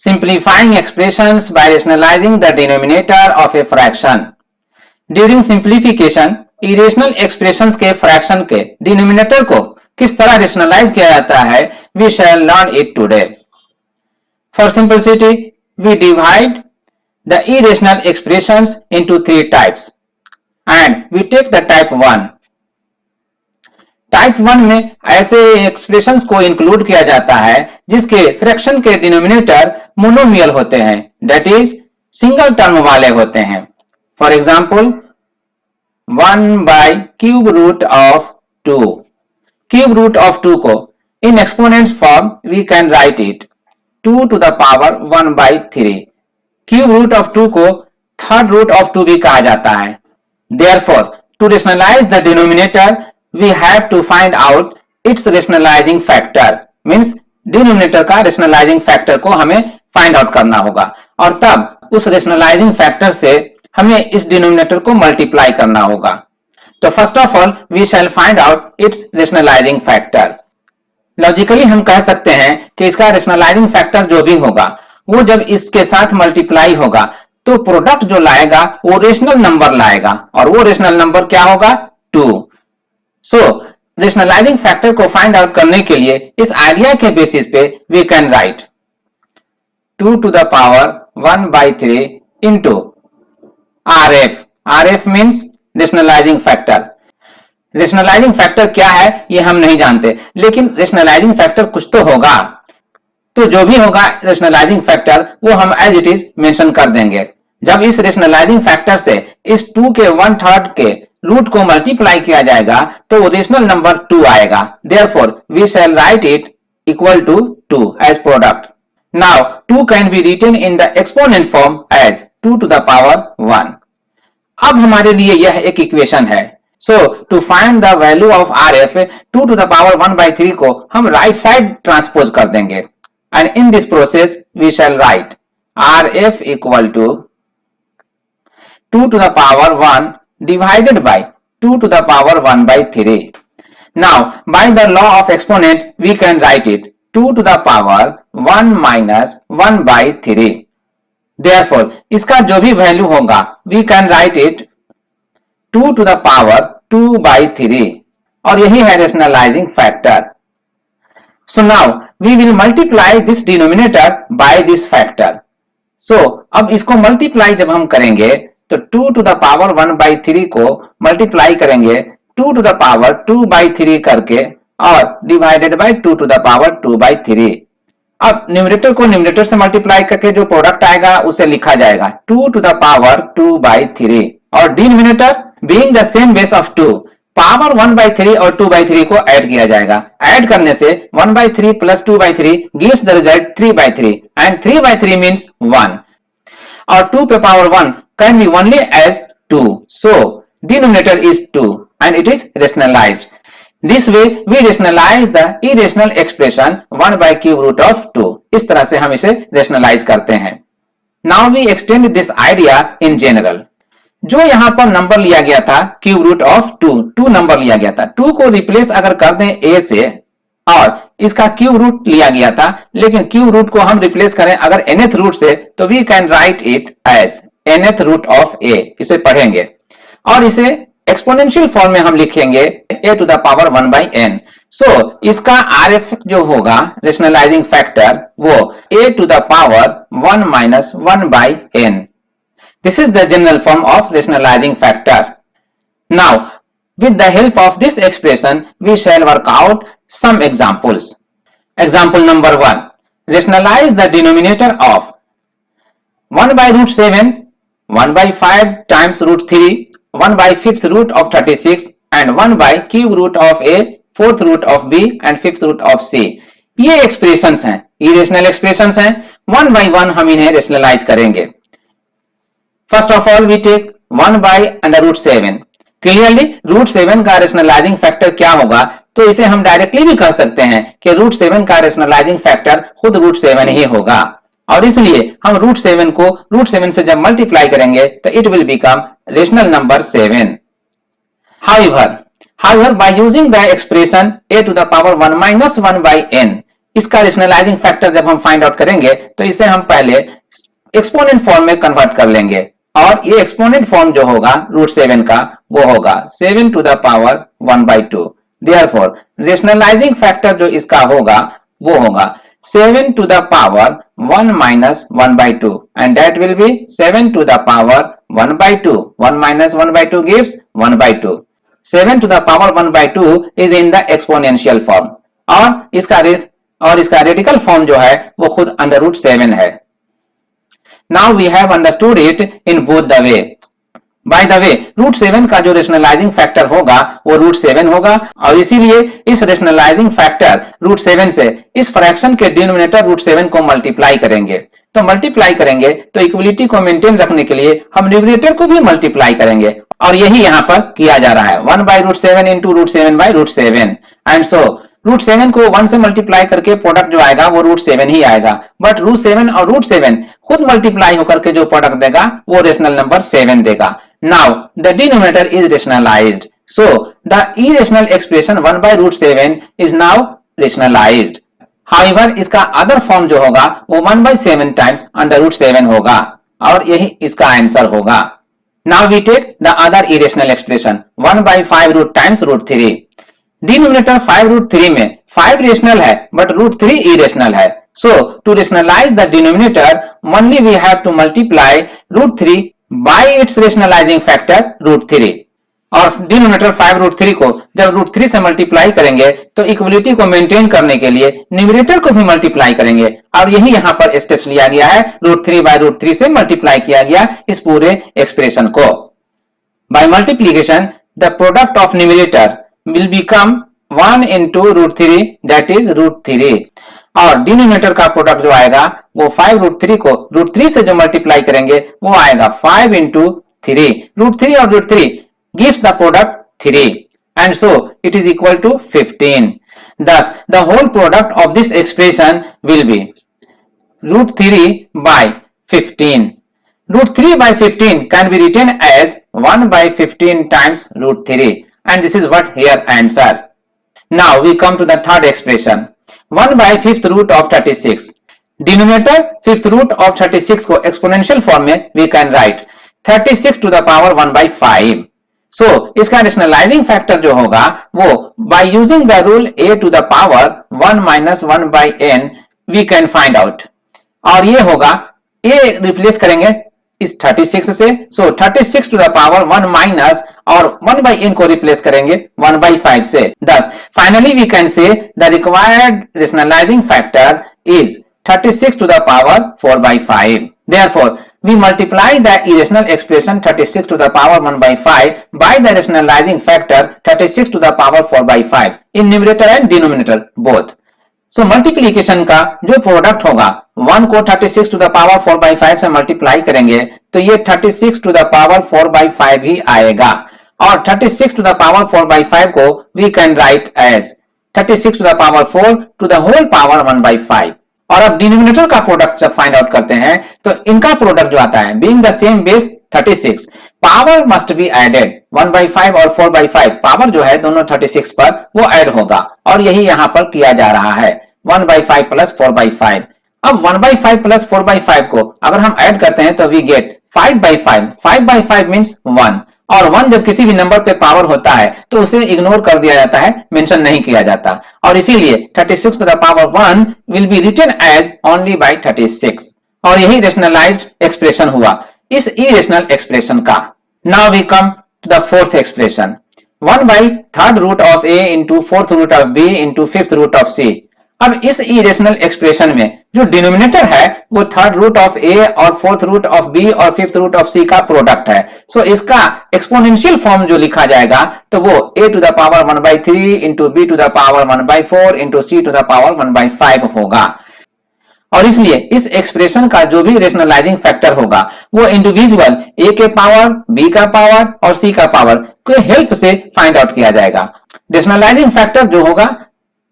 Simplifying expressions by rationalizing the denominator of a fraction. During simplification, irrational expressions के fraction के denominator को किस तरह rationalize किया जाता है, we shall learn it today. For simplicity, we divide the irrational expressions into three types, and we take the type 1. Type 1 में ऐसे एक्सप्रेशंस को इंक्लूड किया जाता है जिसके फ्रैक्शन के डिनोमिनेटर मोनोमियल होते हैं, दैट इज सिंगल टर्म वाले होते हैं. For example 1 by cube root of 2. Cube root of 2 को in exponents form we can write it 2 to the power 1 by 3. Cube root of 2 को थर्ड रूट ऑफ 2 भी कहा जाता है. Therefore to rationalise the denominator we have to find out its rationalizing factor, means denominator का rationalizing factor को हमें find out करना होगा और तब उस rationalizing factor से हमें इस डिनोमिनेटर को multiply करना होगा. तो first of all we shall find out its rationalizing factor. Logically हम कह सकते हैं कि इसका rationalizing factor जो भी होगा वो जब इसके साथ multiply होगा तो प्रोडक्ट जो लाएगा वो रेशनल नंबर लाएगा और वो रेशनल नंबर क्या होगा 2. सो रेशनलाइजिंग फैक्टर को फाइंड आउट करने के लिए इस आइडिया के बेसिस पे we can write 2 to the power 1 by 3 into RF. RF means rationalizing factor. Rationalizing factor क्या है ये हम नहीं जानते, लेकिन रेशनलाइजिंग फैक्टर कुछ तो होगा. तो जो भी होगा रेशनलाइजिंग फैक्टर वो हम एज इट इज मेंशन कर देंगे. जब इस रेशनलाइजिंग फैक्टर से इस 2 के 1/3 के रूट को मल्टीप्लाई किया जाएगा तो रेशनल नंबर 2 आएगा. Therefore we shall write it equal to 2 as product. Now 2 can be written in the exponent form as 2 to the power 1. अब हमारे लिए यह एक इक्वेशन है. So to find the value of RF 2 to the power 1 by 3 को हम right side transpose कर देंगे and in this process we shall write RF equal to 2 to the power 1 divided by 2 to the power 1 by 3. Now, by the law of exponent, we can write it 2 to the power 1 minus 1 by 3. Therefore, इसका जो भी value होगा, we can write it 2 to the power 2 by 3. और यही है rationalizing factor. So now, we will multiply this denominator by this factor. So, अब इसको multiply जब हम करेंगे तो 2 to the power 1 by 3 को मल्टीप्लाई करेंगे 2 to the power 2 by 3 करके और divided by 2 to the power 2 by 3. अब न्यूमरेटर को न्यूमरेटर से मल्टीप्लाई करके जो प्रोडक्ट आएगा उसे लिखा जाएगा 2 to the power 2 by 3 और denominator being the same base of 2 power 1 by 3 और 2 by 3 को ऐड किया जाएगा. ऐड करने से 1 by 3 plus 2 by 3 gives the result 3 by 3 and 3 by 3 means 1 और 2 पे power 1 can be only as 2. So, denominator is 2 and it is rationalized. This way, we rationalize the irrational expression 1 by cube root of 2. इस तरह से हम इसे rationalize करते हैं. Now we extend this idea in general. जो यहाँ पर नंबर लिया गया था cube root of 2 नंबर लिया गया था. 2 को रिप्लेस अगर कर दें a से और इसका क्यूब रूट लिया गया था, लेकिन क्यूब रूट को हम रिप्लेस करें अगर nth रूट से तो we can write it as nth root of a. इसे पढ़ेंगे और इसे एक्सपोनेंशियल फॉर्म में हम लिखेंगे a to the power 1 by n. So इसका RF जो होगा रेशनलाइजिंग फैक्टर वो a to the power 1 minus 1 by n. This is the general form of rationalizing factor. Now with the help of this expression we shall work out some examples. Example number 1. Rationalize the denominator of 1 by root 7, 1 by 5 times root 3, 1 by 5th root of 36 and 1 by cube root of a, 4th root of b and 5th root of c. ये expressions हैं, irrational expressions हैं. 1 by 1 हम इन्हें rationalize करेंगे. First of all we take 1 by under root 7. Clearly root 7 का rationalising factor क्या होगा, तो इसे हम डायरेक्टली भी कह सकते हैं कि रूट 7 का रेशनलाइजिंग फैक्टर खुद रूट 7 ही होगा और इसलिए हम रूट 7 को रूट 7 से जब मल्टीप्लाई करेंगे तो it will become rational number 7. However, by using the expression a to the power 1 minus 1 by n, इसका रेशनलाइजिंग फैक्टर जब हम फाइंड आउट करेंगे तो इसे हम पहले एक्सपोनेंट फॉर्म में कन्वर्ट कर लेंगे, और ये एक्सपोनेंट फॉर्म जो होगा √7 का वो होगा 7 to the power 1/2। Therefore rationalising factor जो इसका होगा वो होगा 7 to the power 1 minus 1/2, and that will be 7 to the power 1/2. 1 minus 1/2 gives 1/2. 7 to the power 1/2 is in the exponential form, और इसका रेडिकल फॉर्म जो है वो खुद √7 है। Now we have understood it in both the way. By the way, √7 का जो rationalising factor होगा वो √7 होगा, और इसीलिए इस रेशनलाइजिंग फैक्टर √7 से इस फ्रैक्शन के डिनोमिनेटर √7 को मल्टीप्लाई करेंगे। तो मल्टीप्लाई करेंगे तो इक्वलिटी को मेंटेन रखने के लिए हम न्यूमरेटर को भी मल्टीप्लाई करेंगे, और यही यहाँ पर किया जा रहा है 1/√7 into √7/√7, एंड सो √7 को 1 से मल्टीप्लाई करके प्रोडक्ट जो आएगा वो √7 ही आएगा, बट √7 और √7 खुद मल्टीप्लाई होकर के जो प्रोडक्ट देगा वो रेशनल नंबर 7 देगा। Now the denominator is rationalised, so the irrational expression 1/√7 is now rationalised. However इसका अदर फॉर्म जो होगा वो 1/7 टाइम्स √7 होगा, और यही इसका आंसर होगा। Now we take the other irrational expression 1/5 root times √3। Denominator 5√3 में 5 रेशनल है बट √3 इरेशनल है, so to rationalise the denominator only we have to multiply √3 by its rationalising factor √3, और डिनोमिनेटर 5√3 को जब √3 से मल्टीप्लाई करेंगे तो इक्वलिटी को मेंटेन करने के लिए न्यूमरेटर को भी मल्टीप्लाई करेंगे, और यही यहाँ पर स्टेप्स लिया गया है। √3/√3 से मल्टीप्लाई किया गया इस पूरे एक्सप्रेशन को। By multiplication the product of numerator will become 1 into √3, that is √3, और डिनोमिनेटर का प्रोडक्ट जो आएगा वो 5√3 को √3 से जो मल्टीप्लाई करेंगे वो आएगा 5 into 3। √3 और √3 gives the product 3, and so it is equal to 15. Thus the whole product of this expression will be √3/15. √3/15 can be written as 1/15 times √3, and this is what here answer. Now we come to the third expression 1/5th root of 36. Denominator 5th root of 36 को exponential form में we can write 36 to the power 1/5. So इसका rationalising factor जो होगा वो by using the rule a to the power 1 minus 1/n we can find out, और ये होगा a replace करेंगे इस 36 से, सो 36 टू द पावर 1 माइनस और 1/n को रिप्लेस करेंगे 1/5 से। Thus finally we can say the required rationalizing factor is 36 to the power 4/5. Therefore we multiply the irrational expression 36 to the power 1/5 by the rationalizing factor 36 to the power 4/5 in numerator and denominator both. So multiplication का जो product होगा 1 को 36 to the power 4/5 से multiply करेंगे तो ये 36 to the power 4/5 ही आएगा, और 36 टू द पावर 4/5 को we can write as 36 to the power 4 to the whole power 1/5। और अब डिनोमिनेटर का प्रोडक्ट जब फाइंड आउट करते हैं तो इनका प्रोडक्ट जो आता है being the same base 36, power must be added 1/5 और 4/5 पावर जो है दोनों 36 पर वो ऐड होगा, और यही यहां पर किया जा रहा है 1/5 प्लस 4/5। अब 1/5 प्लस 4/5 को अगर हम ऐड करते हैं तो वी गेट 5/5। 5/5 मींस 1, और 1 जब किसी भी नंबर पे पावर होता है तो उसे इग्नोर कर दिया जाता है, मेंशन नहीं किया जाता, और इसीलिए 36 to the power 1 will be written as only by 36, और यही रेशनलाइज्ड एक्सप्रेशन हुआ इस इरेशनल एक्सप्रेशन का। Now we come to the fourth expression 1/3 root of a into 4th root of b into 5th root of c। अब इस irrational expression में जो denominator है वो 3rd रूट ऑफ a और 4th रूट ऑफ b और 5th root of c का product है। सो इसका एक्सपोनेंशियल फॉर्म जो लिखा जाएगा तो वो a to the power 1/3 into b to the power 1/4 into c to the power 1/5 होगा, और इसलिए इस एक्सप्रेशन का जो भी रेशनलाइजिंग फैक्टर होगा वो इंडिविजुअल a के पावर, b का पावर और c का पावर के हेल्प से फाइंड आउट किया जाएगा। रेशनलाइजिंग फैक्टर जो होगा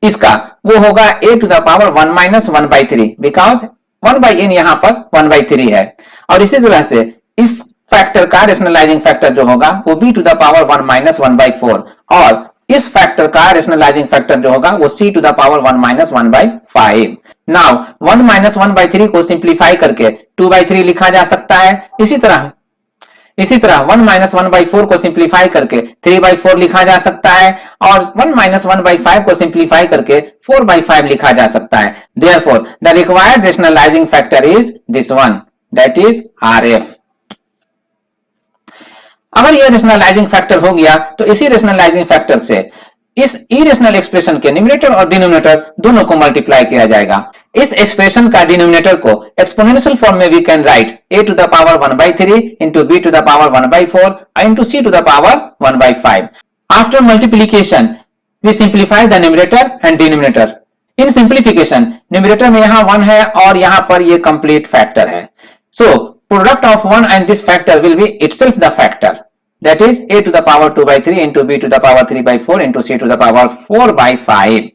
इसका वो होगा a to the power 1 minus 1/3, because 1/n यहां पर 1/3 है, और इसी तरह से इस फैक्टर का रेशनलाइजिंग फैक्टर जो होगा वो b to the power 1 minus 1/4, और इस फैक्टर का रेशनलाइजिंग फैक्टर जो होगा वो c to the power 1 minus 1/5। Now 1 minus 1/3 को सिंप्लीफाई करके 2/3 लिखा जा सकता है। इसी तरह 1 माइनस 1/4 को सिंप्लीफाई करके 3/4 लिखा जा सकता है और 1 माइनस 1/5 को सिंप्लीफाई करके 4/5 लिखा जा सकता है। Therefore the required rationalising factor is this one, that is RF। अगर यह रेशनलाइजिंग फैक्टर हो गया तो इसी रेशनलाइजिंग फैक्टर से इस इरेशनल एक्सप्रेशन के न्यूमरेटर और डिनोमिनेटर दोनों को मल्टीप्लाई किया जाएगा। इस एक्सप्रेशन का डिनोमिनेटर को एक्सपोनेंशियल फॉर्म में we can write a to the power 1/3 into b to the power 1/4 into c to the power 1/5। After multiplication we simplify the numerator and denominator। In simplification numerator में यहाँ 1 है और यहाँ पर ये complete factor है। So product of 1 and this factor will be itself the factor, that is a to the power 2/3 into b to the power 3/4 into c to the power 4/5।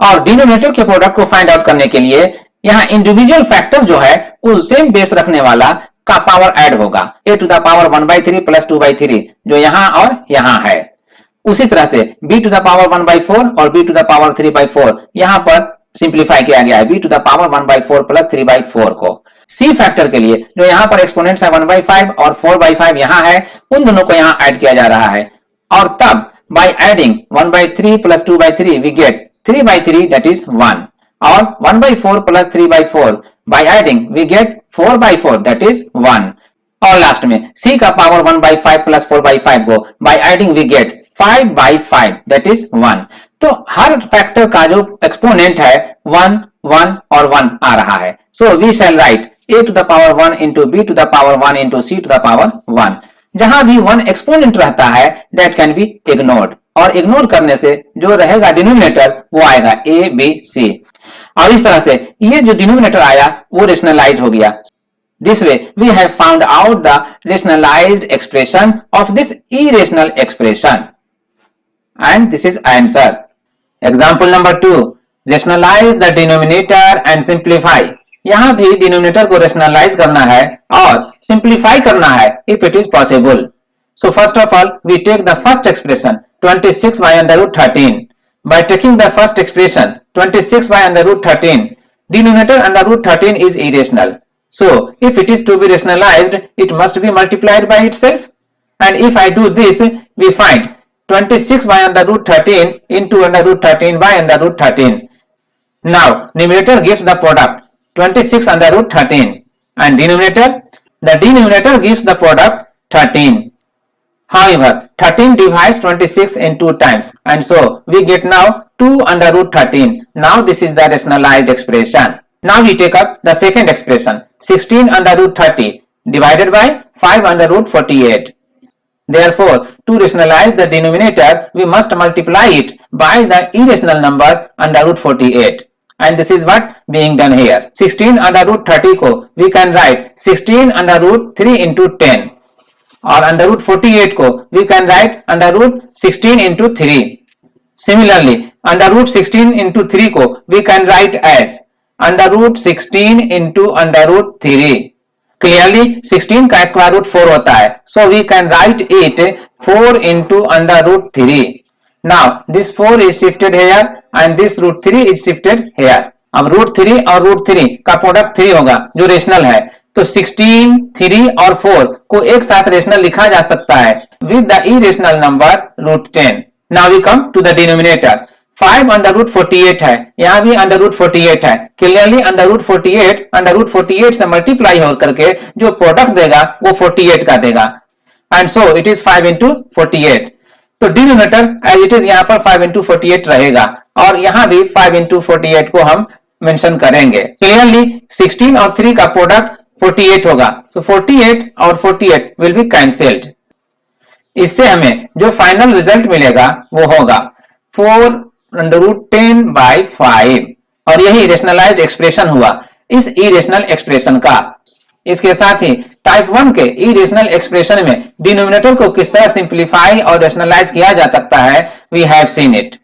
और denominator के प्रोडक्ट को find out करने के लिए यहाँ individual factor जो है वो सेम बेस रखने वाला का पावर ऐड होगा, a to the power 1/3 plus 2/3 जो यहाँ और यहाँ है। उसी तरह से b to the power 1/4 और b to the power 3/4 यहाँ पर सिंप्लीफाई किया गया है b to the power 1/4 plus 3/4 को। c फैक्टर के लिए जो यहाँ पर एक्सपोनेंट्स है 1/5 और 4/5 यहाँ है, उन दोनों को यहाँ ऐड किया जा रहा है और तब by adding 1/3 plus 2/3 we get 3/3 that is 1 और 1/4 plus 3/4 by adding we get 4/4 that is 1 और लास्ट में c का पावर 1/5 plus 4/5 को by adding we get 5/5 that is 1। तो हर फैक्टर का जो एक्सपोनेंट है 1 1 और 1 आ रहा है। So we shall write a to the power 1 into b to the power 1 into c to the power 1। जहां भी 1 एक्सपोनेंट रहता है that can be ignored और इग्नोर करने से जो रहेगा डिनोमिनेटर वो आएगा a b c और इस तरह से ये जो डिनोमिनेटर आया वो रेशनलाइज हो गया। This way we have found out the rationalized expression of this irrational expression and this is answer। Example number 2, rationalize the denominator and simplify। यहां भी डिनोमिनेटर को रेशनलाइज करना है और सिंप्लीफाई करना है if it is possible। So first of all we take the first expression 26 by under root 13। By taking the first expression 26 by under root 13, denominator under root 13 is irrational। So if it is to be rationalized it must be multiplied by itself and if I do this we find 26 by under root 13 into under root 13 by under root 13। Now numerator gives the product 26 under root 13 and the denominator gives the product 13। However 13 divides 26 in 2 times and so we get now 2 under root 13। Now this is the rationalized expression। Now we take up the second expression 16 under root 30 divided by 5 under root 48। Therefore to rationalize the denominator we must multiply it by the irrational number under root 48 and this is what being done here। 16 under root 30 को we can write 16 under root 3 into 10 और under root 48 को we can write under root 16 into 3। Similarly under root 16 into 3 को we can write as under root 16 into under root 3। Clearly 16 का square root 4 होता है so we can write it 4 into under root 3। Now this 4 is shifted here and this root 3 is shifted here। अब root 3 और root 3 का product 3 होगा जो rational है तो 16, 3 और 4 को एक साथ रेशनल लिखा जा सकता है with the irrational number root 10। Now we come to the denominator 5 under root 48 है, यहाँ भी under root 48 है। क्लियरली under root 48 से मल्टीप्लाई हो करके जो प्रोडक्ट देगा वो 48 का देगा and so it is 5 into 48। तो डिनोमिनेटर एज इट इज यहाँ पर 5 into 48 रहेगा और यहाँ भी 5 into 48 को हम मेंशन करेंगे। क्लियरली 16 और 3 का प्रोडक्ट 48 होगा तो 48 और 48 विल बी कैंसिल्ड। इससे हमें जो फाइनल रिजल्ट मिलेगा वो होगा 4 under root 10 by 5 और यही रेशनलाइज्ड एक्सप्रेशन हुआ इस इरेशनल एक्सप्रेशन का। इसके साथ ही टाइप 1 के इरेशनल एक्सप्रेशन में डिनोमिनेटर को किस तरह सिंप्लीफाई और रेशनलाइज किया जा सकता है वी हैव सीन इट।